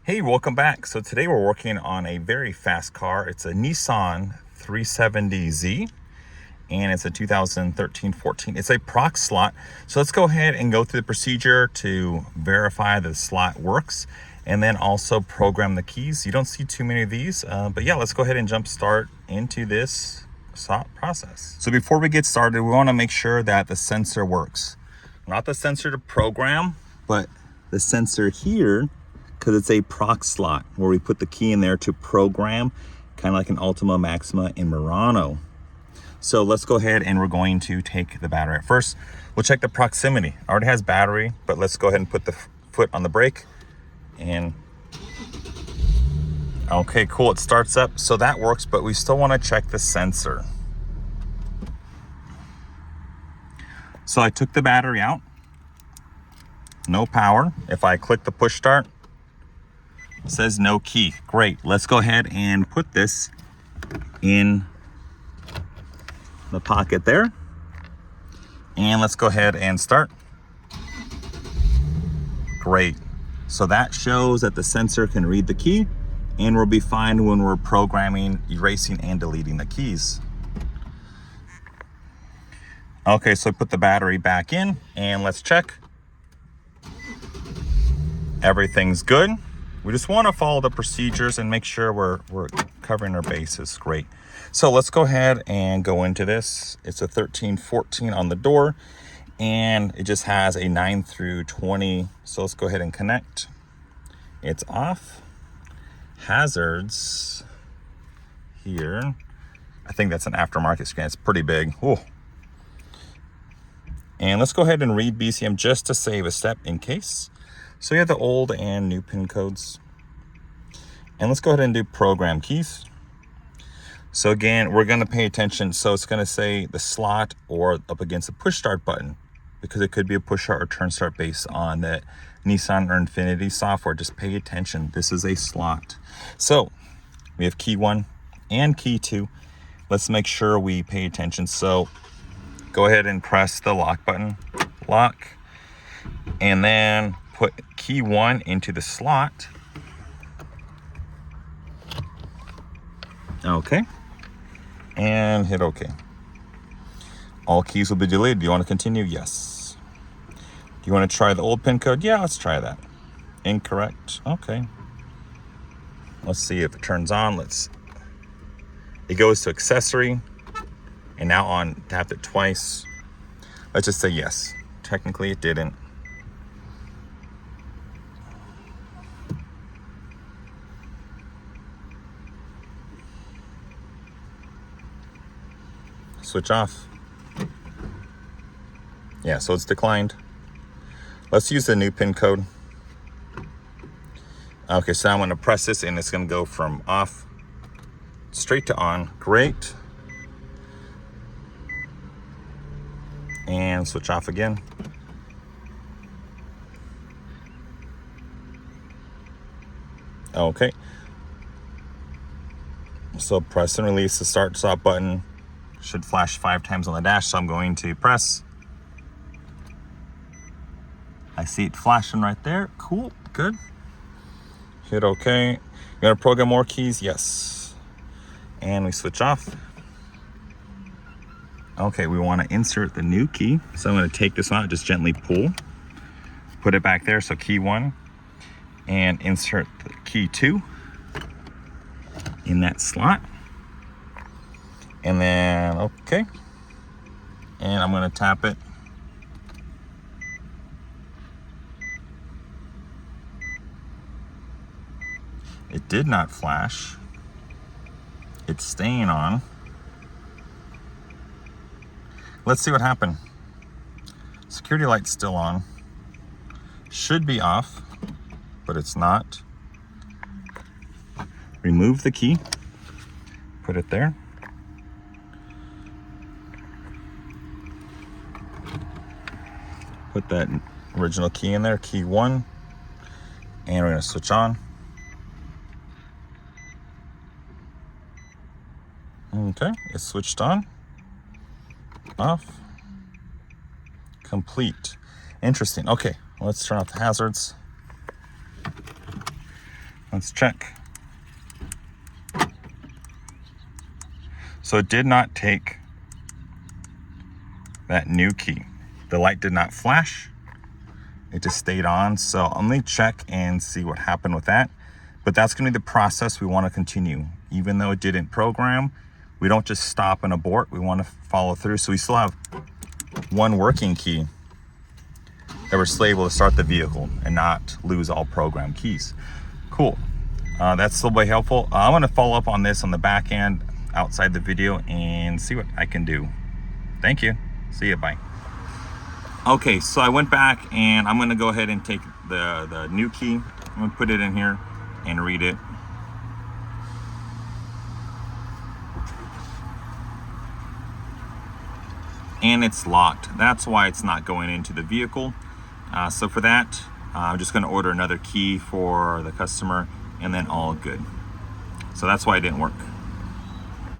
Hey, welcome back. So today we're working on a very fast car. It's a Nissan 370Z and it's a 2013-14. It's a Prox-Slot. So let's go ahead and go through the procedure to verify the slot works and then also program the keys. You don't see too many of these, but yeah, let's go ahead and jump start into this slot process. So before we get started, we want to make sure that the sensor works. Not the sensor to program, but the sensor here, because it's a Prox-Slot where we put the key in there to program, kind of like an Ultima, Maxima, and Murano. So let's go ahead and we're going to take the battery. First, we'll check the proximity. It already has battery, but let's go ahead and put the foot on the brake. And okay, cool, it starts up. So that works, but we still want to check the sensor. So I took the battery out. No power. If I click the push start, it says no key. Great. Let's go ahead and put this in the pocket there. And let's go ahead and start. Great. So that shows that the sensor can read the key and we'll be fine when we're programming, erasing, and deleting the keys. Okay, so put the battery back in and let's check. Everything's good. We just want to follow the procedures and make sure we're covering our bases. Great. So let's go ahead and go into this. It's a 13-14 on the door and it just has a 9 through 20. So let's go ahead and connect. It's off. Hazards here. I think that's an aftermarket scan. It's pretty big. Ooh. And let's go ahead and read BCM just to save a step in case. So you have the old and new pin codes. And let's go ahead and do program keys. So again, we're going to pay attention. So it's going to say the slot or up against the push start button, because it could be a push start or turn start based on that Nissan or Infiniti software. Just pay attention. This is a slot. So we have key 1 and key 2. Let's make sure we pay attention. So go ahead and press the lock button, lock, and then put key 1 into the slot. Okay. And hit OK. All keys will be deleted. Do you want to continue? Yes. Do you want to try the old pin code? Yeah, let's try that. Incorrect. Okay. Let's see if it turns on. It goes to accessory. And now on, tap it twice. Let's just say yes. Technically it didn't. Switch off. Yeah, so it's declined. Let's use the new pin code. Okay, so I'm going to press this and it's going to go from off straight to on. Great. And switch off again. Okay. So press and release the start stop button. Should flash 5 times on the dash, so I'm going to press. I see it flashing right there. Cool, good. Hit OK. You're gonna program more keys? Yes. And we switch off. Okay, we want to insert the new key. So I'm going to take this out, just gently pull. Put it back there, so key 1. And insert the key 2 in that slot. And then, okay. And I'm going to tap it. It did not flash. It's staying on. Let's see what happened. Security light's still on. Should be off, but it's not. Remove the key. Put it there. Put that original key in there, key 1. And we're going to switch on. Okay, it's switched on. Off. Complete. Interesting. Okay, let's turn off the hazards. Let's check. So it did not take that new key. The light did not flash. It just stayed on. So let me check and see what happened with that. But that's going to be the process we want to continue. Even though it didn't program, we don't just stop and abort. We want to follow through. So we still have one working key that we're still able to start the vehicle and not lose all program keys. Cool. That's still very helpful. I'm going to follow up on this on the back end outside the video and see what I can do. Thank you. See you. Bye. Okay, so I went back and I'm going to go ahead and take the new key. I'm going to put it in here and read it. And it's locked. That's why it's not going into the vehicle. So for that, I'm just going to order another key for the customer and then all good. So that's why it didn't work.